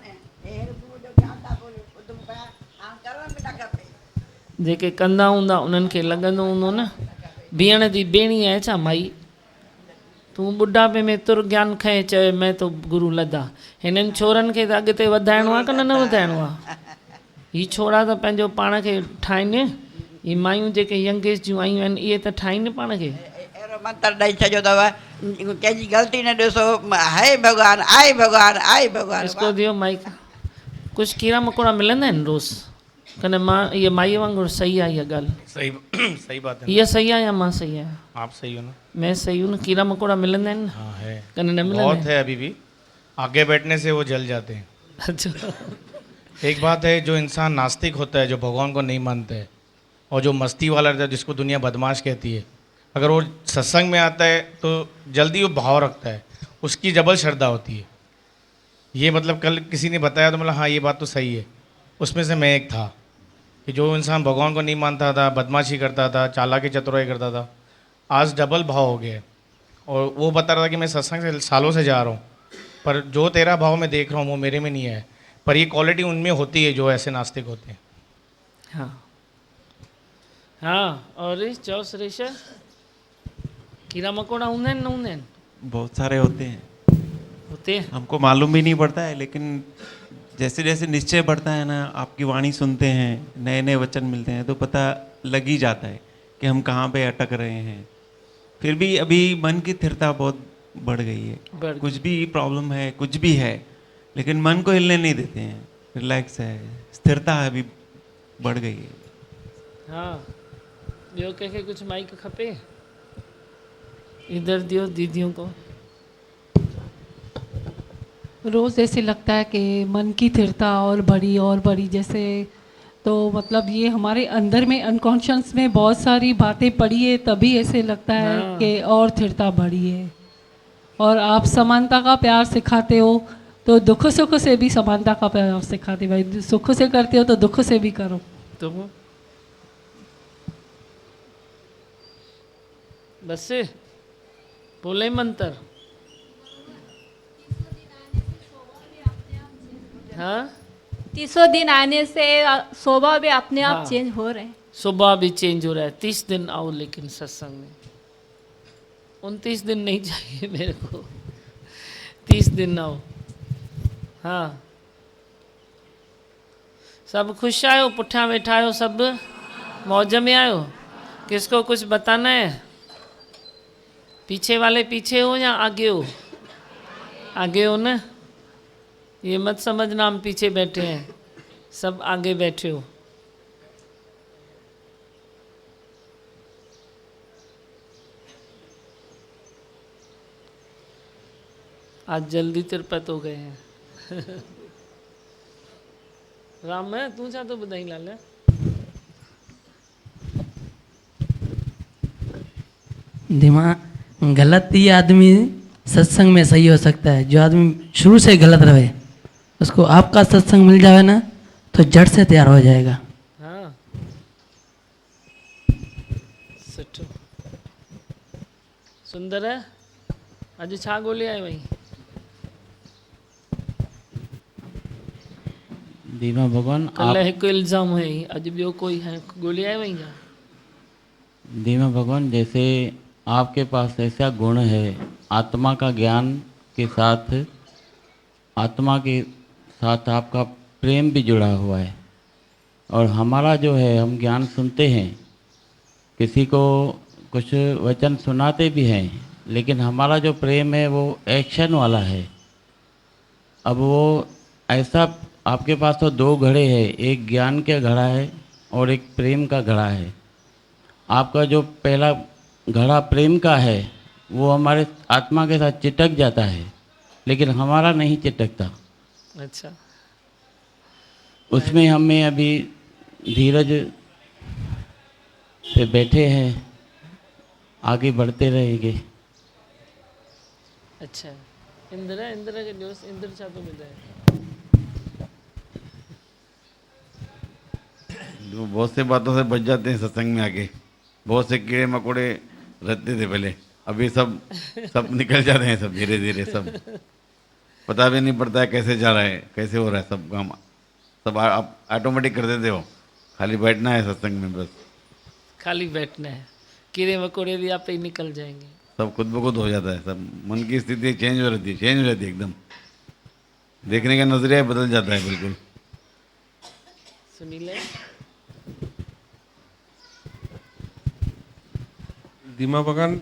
जेके कंदा हूंदा उन्हनि खे लॻंदो हूंदो न, बीहण जी बेणी आहे छा माई? तूं ॿुढापे में तुर ज्ञान खए चए मैं तो गुरु लदा। हिननि छोरनि खे त अॻिते वधाइणो आहे की न वधाइणो आहे? ही छोरा त पंहिंजो पाण खे ठाहिनि, ही मायूं जेके यंगेस्ट जूं आयूं आहिनि इहे त ठाहिनि पाण खे। अहिड़ो मंत्र ॾेई छॾियो अथव, कंहिंजी ग़लती न ॾिसो, हाय भॻवान आए भॻवान आए भॻवान। इसको दियो माइक। कुछ कीड़ा मकोड़ा मिलंदा आहिनि रोज़? कने मां ये माई वांगुरु सही आहे इहा ॻाल्हि? सही सही बात है। ये सही है या मां सही है? आप सही हो ना? मैं सही हूँ ना? कीड़ा मकोड़ा मिलंदा आहिनि? हाँ है, कने न मिलंदा बहुत आहिनि? है अभी भी, आगे बैठने से वो जल जाते हैं। अच्छा, एक बात है, जो इंसान नास्तिक होता है, जो भगवान को नहीं मानता है, और जो मस्ती वाला रहता है जिसको दुनिया बदमाश कहती है, अगर वो सत्संग में आता है तो जल्दी वो भाव रखता है, उसकी जबल श्रद्धा होती है। ये मतलब कल किसी ने बताया तो मतलब हाँ ये बात तो सही है, उसमें से मैं एक था कि जो इंसान भगवान को नहीं मानता था, बदमाशी करता था, चालाकी चतुराई करता था, आज डबल भाव हो गया। और वो बता रहा था कि मैं सत्संग से सालों से जा रहा हूँ, पर जो तेरा भाव मैं देख रहा हूँ वो मेरे में नहीं है, पर ये क्वालिटी उनमें होती है जो ऐसे नास्तिक होते हैं। हाँ हाँ। और चओ सुरेश, कीड़ा मकोड़ा हूंदा आहिनि न हूंदा आहिनि? बहुत सारे होते हैं, होते हैं, हमको मालूम भी नहीं पड़ता है, लेकिन जैसे जैसे निश्चय बढ़ता है ना, आपकी वाणी सुनते हैं, नए नए वचन मिलते हैं, तो पता लग ही जाता है कि हम कहाँ पे अटक रहे हैं। फिर भी अभी मन की स्थिरता बहुत बढ़ गई है, कुछ भी प्रॉब्लम है, कुछ भी है, लेकिन मन को हिलने नहीं देते हैं, रिलैक्स है, स्थिरता है अभी बढ़ गई है। हाँ, ॿियो कंहिंखे कुछ माइक खपे? इधर दियो दीदियों को। रोज़ ऐसे लगता है कि मन की स्थिरता और बड़ी जैसे, तो मतलब ये हमारे अंदर में अनकॉन्शियस में बहुत सारी बातें पड़ी है, तभी ऐसे लगता है कि और स्थिरता बढ़ी है। और आप समानता का प्यार सिखाते हो तो दुख सुख से भी समानता का प्यार सिखाते हो, भाई सुख से करते हो तो दुख से भी करो। तो बस बोले मंत्र। हाँ, 30 दिन आने से स्वभाव भी अपने आप हाँ। चेंज हो रहे हैं। स्वभाव भी चेंज हो रहा है। 30 दिन आओ लेकिन सत्संग में। 29 दिन नहीं चाहिए मेरे को, 30 दिन आओ। हाँ, सब खुश आयो, पुठा वेठा आयो, सब मौज में आयो। किसको कुछ बताना है? पीछे वाले पीछे हो या आगे हो? आगे हो ना, ये मत समझना हम पीछे बैठे हैं, सब आगे बैठे हो। आज जल्दी तिरपत हो गए हैं। राम है तू चाह तो बधाई लाल है। दिमाग गलत ही आदमी सत्संग में सही हो सकता है। जो आदमी शुरू से गलत रहे उसको आपका सत्संग मिल जाए ना तो जड़ से तैयार हो जाएगा। हाँ, सुठो सुंदर है। अज छा गोली आए वही दीमा भगवान कल एक इल्जाम है, अज बियो कोई है गोली आए वही जा। दीमा भगवान जैसे आपके पास ऐसा गुण है, आत्मा का ज्ञान के साथ आत्मा के साथ आपका प्रेम भी जुड़ा हुआ है। और हमारा जो है, हम ज्ञान सुनते हैं, किसी को कुछ वचन सुनाते भी हैं, लेकिन हमारा जो प्रेम है वो एक्शन वाला है। अब वो ऐसा आपके पास तो दो घड़े हैं, एक ज्ञान का घड़ा है और एक प्रेम का घड़ा है। आपका जो पहला घड़ा प्रेम का है वो हमारे आत्मा के साथ चिटक जाता है, लेकिन हमारा नहीं चिटकता। अच्छा, उसमें हमें अभी धीरज पे बैठे हैं, आगे बढ़ते रहेंगे। अच्छा, इंद्र इंद्र के दोस्त इंद्र छा तो मिल जाए। जो बहुत से बातों से बच जाते हैं सत्संग में आके। बहुत से कीड़े मकोड़े रहते थे पहले, अभी सब निकल जाते हैं, सब धीरे धीरे सब पता भी नहीं पड़ता है कैसे जा रहा है, कैसे हो रहा है, सब काम सब आप ऑटोमेटिक कर देते हो। खाली बैठना है सत्संग में, बस खाली बैठना है, कीड़े मकोड़े भी आप ही निकल जाएंगे। सब खुद ब खुद हो जाता है। सब मन की स्थिति चेंज हो रहती है एकदम। देखने का नजरिया बदल जाता है बिल्कुल। सुनील दीमा भगवान,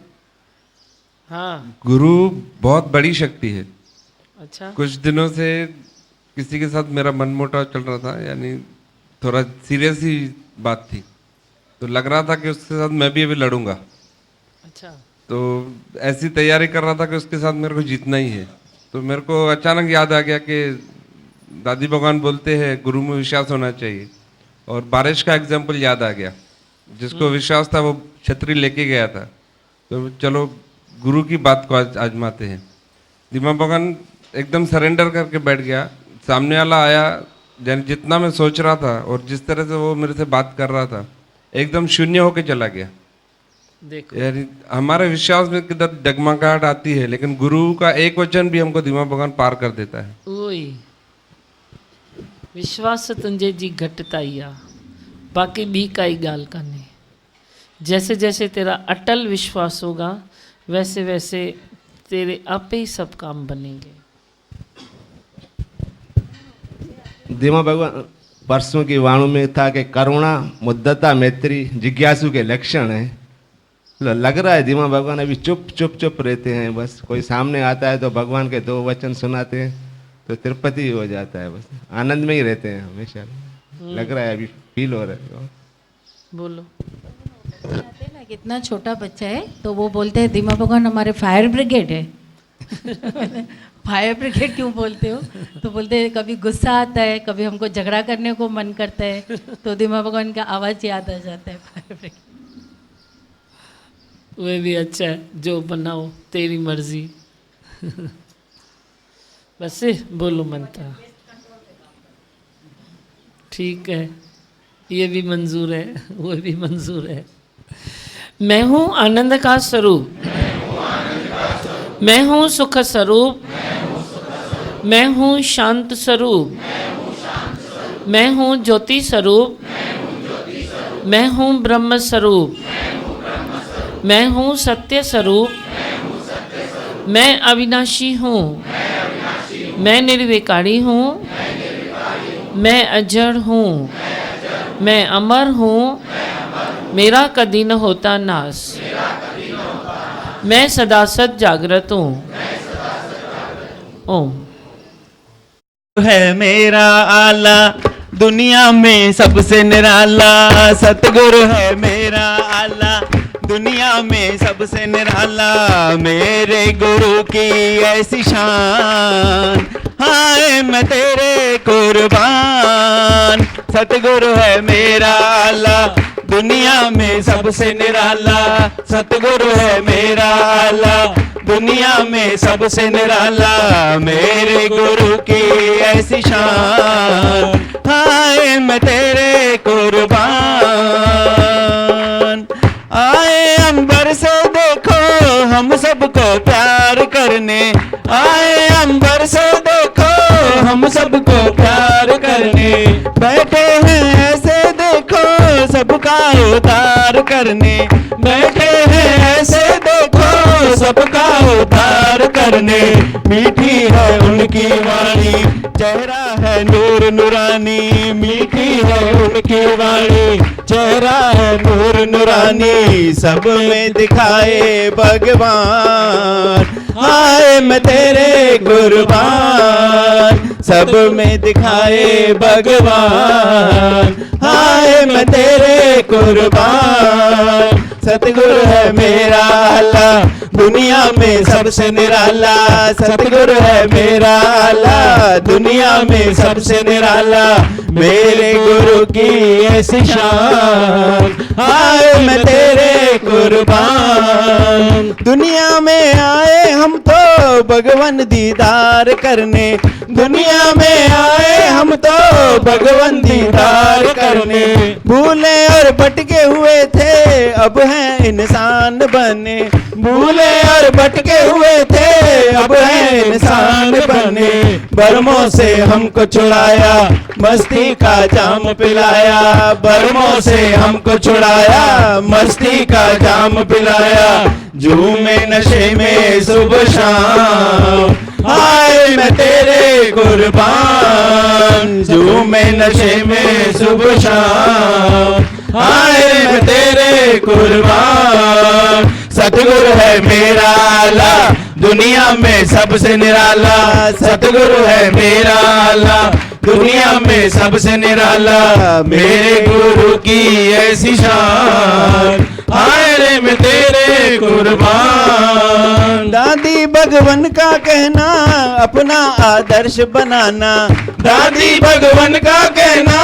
हाँ, गुरु बहुत बड़ी शक्ति है। अच्छा, कुछ दिनों से किसी के साथ मेरा मनमुटाव चल रहा था, यानी थोड़ा सीरियस ही बात थी, तो लग रहा था कि उसके साथ मैं भी अभी लड़ूंगा। अच्छा, तो ऐसी तैयारी कर रहा था कि उसके साथ मेरे को जीतना ही है। तो मेरे को अचानक याद आ गया कि दादी भगवान बोलते हैं गुरु में विश्वास होना चाहिए, और बारिश का एग्जाम्पल याद आ गया। जिसको विश्वास था वो छतरी लेके गया था, तो चलो गुरु की बात को आजमाते हैं। दीमा भगवान एकदम सरेंडर करके बैठ गया। सामने वाला आया, यानी जितना मैं सोच रहा था और जिस तरह से वो मेरे से बात कर रहा था, एकदम शून्य होके चला गया। देखो, यानी हमारे विश्वास में किधर डगमगाहट आती है, लेकिन गुरु का एक वचन भी हमको दीमा भगवान पार कर देता है। उई विश्वास तुंहिंजे जी घटिताई आ, बाकी ॿी काई ॻाल्हि कान्हे। जैसे जैसे तेरा अटल विश्वास होगा वैसे वैसे तेरे आप ही सब काम बनेंगे। दीमा भगवान परसों की वाणों में था कि करुणा, मुद्दता, मैत्री जिज्ञासु के लक्षण हैं। लग रहा है दीमा भगवान अभी चुप चुप चुप रहते हैं, बस कोई सामने आता है तो भगवान के दो वचन सुनाते हैं तो तिरुपति हो जाता है, बस आनंद में ही रहते हैं हमेशा। लग रहा है अभी फील हो रहा है। बोलो ना, कितना छोटा बच्चा है तो वो बोलते हैं दीमा भगवान हमारे फायर ब्रिगेड है। फायर ब्रिगेड क्यों बोलते हो? तो बोलते हैं कभी गुस्सा आता है, कभी हमको झगड़ा करने को मन करता है तो दीमा भगवान का आवाज़ याद आ जाता है, फायर ब्रिगेड। वह भी अच्छा है, जो बनाओ तेरी मर्जी। बस बोलो मंत्र, ठीक है, ये भी मंजूर है, वो भी मंजूर है। मैं हूँ आनंद का स्वरूप, मैं हूँ सुख स्वरूप, मैं हूँ शांत स्वरूप, मैं हूँ ज्योति स्वरूप, मैं हूँ ब्रह्म स्वरूप, मैं हूँ सत्य स्वरूप, मैं अविनाशी हूँ, मैं निर्विकारी हूँ, मैं अजड़ हूँ, मैं अमर हूँ, मेरा कदी न होता नाश, मैं सदा सत जागृत हूँ। ओम। है मेरा आला दुनिया में सबसे निराला, सतगुरु है मेरा आला दुनिया में सबसे निराला, मेरे गुरु की ऐसी शान, हाय मैं तेरे कुर्बान। सतगुरु है मेरा आला दुनिया में सबसे निराला, सतगुरु है मेरा आला दुनिया में सबसे निराला, मेरे गुरु की ऐसी शान, हाय मैं तेरे कुर्बान। आए अंबर से देखो हम सबको प्यार करने, आए अंबर से देखो हम सबको प्यार करने, बैठे हैं ऐसे देखो सबका उद्धार करने, बैठे हैं ऐसे देखो सबका उद्धार करने। मीठी है उनकी वाणी, चेहरा है नूर नूरानी, मीठी है उनकी वाणी, चेहरा है नूर नूरानी, सब में दिखाए भगवान, हाय मैं तेरे कुर्बान। सब में दिखाए भगवान, हाय मैं तेरे कुर्बान। सतगुरु है मेरा आला दुनिया में सबसे निराला, सतगुरु है मेरा आला दुनिया में सबसे निराला, मेरे गुरु की ऐसी शान, हाय मैं तेरे कुर्बान। दुनिया में आए हम तो भगवान दीदार करने, दुनिया में आए हम तो भगवान दीदार करने, भूले और भटके हुए थे अब हैं इंसान बने, भूले और भटके हुए थे अब हैं इंसान बने। बरमों से हमको छुड़ाया, मस्ती का जाम पिलाया, बरमों से हमको छुड़ाया, मस्ती का जाम पिलाया, झूमे नशे में सुबह शाम, हाय मैं तेरे कुर्बान। झूमे नशे में सुबह शाम, हाय मैं तेरे कुर्बान। सतगुरु है मेरा आला दुनिया में सबसे निराला, सतगुरु है मेरा आला दुनिया में सबसे निराला, मेरे गुरु की ऐसी शान, हाय रे मैं तेरे कुर्बान। दादी भगवान का कहना अपना आदर्श बनाना, दादी भगवान का कहना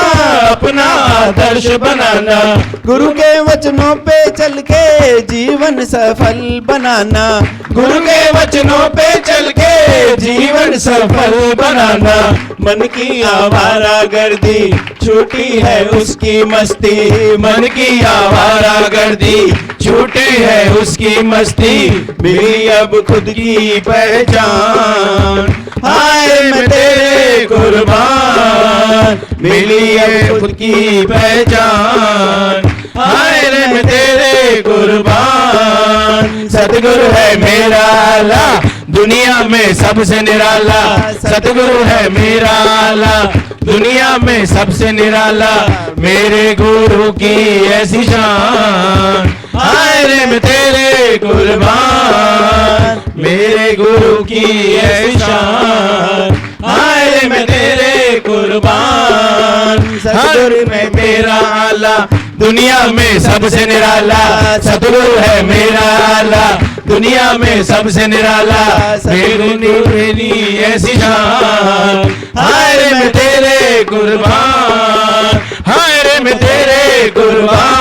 अपना आदर्श बनाना, गुरु के वचनों पे चल के जीवन सफल बनाना, गुरु के वचनों पे चल के जीवन सफल बनाना। मन की आवारा गर्दी छूटी है उसकी मस्ती, मन की आवारा गर्दी छूटी है उसकी मस्ती, मिली अब खुद की पहचान, हाय मैं तेरे कुर्बान। मिली अब खुद की पहचान, हाय मैं तेरे कुर्बान। सतगुरु है मेरा आला दुनिया में सबसे निराला, सतगुरु है मेरा आला दुनिया में सबसे निराला, मेरे गुरु की ऐसी शान, हाय रे मैं तेरे कुर्बान। मेरे गुरु की ऐसी शान, हाय रे मैं तेरे कुर्बान। सतगुरु में मेरा आला दुनिया में सबसे निराला, सतगुरु है मेरा आला दुनिया में सबसे निराला, मेरी ऐसी शान, हाय रे मैं तेरे कुर्बान, हाय रे मैं तेरे कुर्बान।